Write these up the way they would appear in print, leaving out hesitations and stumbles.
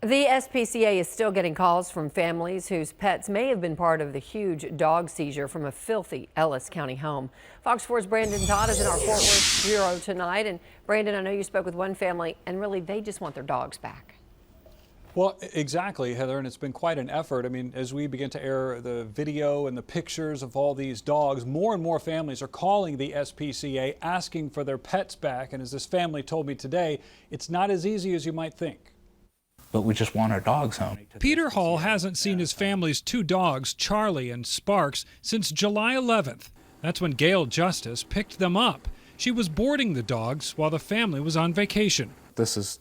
The SPCA is still getting calls from families whose pets may have been part of the huge dog seizure from a filthy Ellis County home. Fox 4's Brandon Todd is in our Fort Worth bureau tonight. And Brandon, I know you spoke with one family, and really they just want their dogs back. Well, exactly, Heather, and it's been quite an effort. I mean, as we begin to air the video and the pictures of all these dogs, more and more families are calling the SPCA asking for their pets back. And as this family told me today, it's not as easy as you might think. But we just want our dogs home. Peter Hall hasn't seen his family's two dogs, Charlie and Sparks, since July 11th. That's when Gail Justice picked them up. She was boarding the dogs while the family was on vacation. This is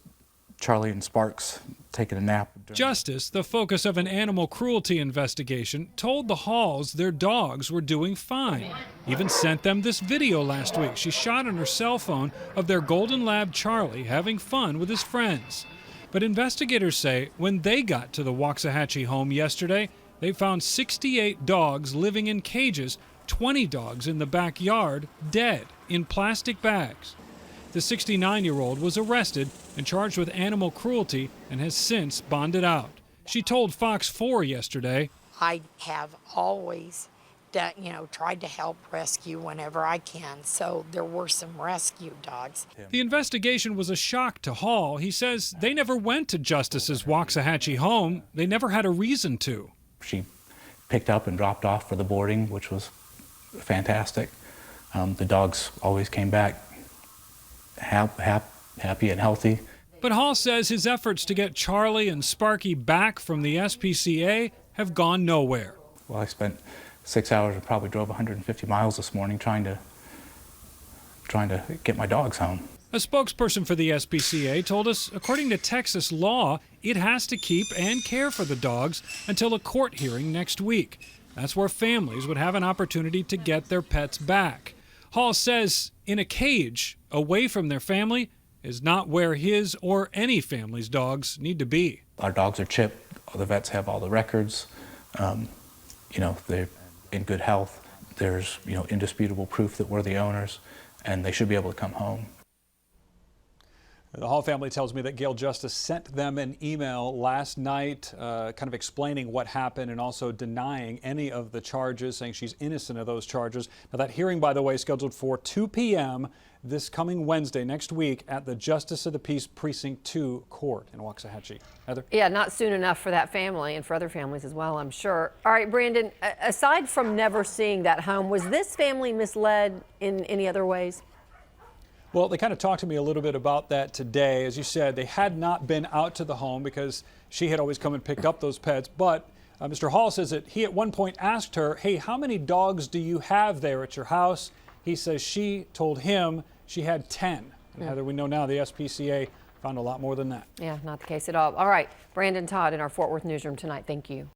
Charlie and Sparks taking a nap. Justice, the focus of an animal cruelty investigation, told the Halls their dogs were doing fine. Even sent them this video last week she shot on her cell phone of their golden lab Charlie having fun with his friends. But investigators say when they got to the Waxahachie home yesterday, they found 68 dogs living in cages, 20 dogs in the backyard, dead in plastic bags. The 69-year-old was arrested and charged with animal cruelty and has since bonded out. She told Fox 4 yesterday, I have always tried to help rescue whenever I can, so there were some rescue dogs. The investigation was a shock to Hall. He says they never went to Justice's Waxahachie home. They never had a reason to. She picked up and dropped off for the boarding, which was fantastic. The dogs always came back happy and healthy. But Hall says his efforts to get Charlie and Sparky back from the SPCA have gone nowhere. Well, I spent 6 hours and probably drove 150 miles this morning trying to get my dogs home. A spokesperson for the SPCA told us, according to Texas law, it has to keep and care for the dogs until a court hearing next week. That's where families would have an opportunity to get their pets back. Hall says in a cage, away from their family, is not where his or any family's dogs need to be. Our dogs are chipped. The vets have all the records. They're in good health. There's, indisputable proof that we're the owners, and they should be able to come home. The Hall family tells me that Gail Justice sent them an email last night kind of explaining what happened and also denying any of the charges, saying she's innocent of those charges. Now, that hearing, by the way, is scheduled for 2 p.m. this coming Wednesday next week at the Justice of the Peace Precinct 2 court in Waxahachie. Heather? Yeah, not soon enough for that family and for other families as well, I'm sure. All right, Brandon, aside from never seeing that home, was this family misled in any other ways? Well, they kind of talked to me a little bit about that today. As you said, they had not been out to the home because she had always come and picked up those pets. But Mr. Hall says that he at one point asked her, hey, how many dogs do you have there at your house? He says she told him she had 10. And Heather, we know now the SPCA found a lot more than that. Yeah, not the case at all. All right, Brandon Todd in our Fort Worth newsroom tonight. Thank you.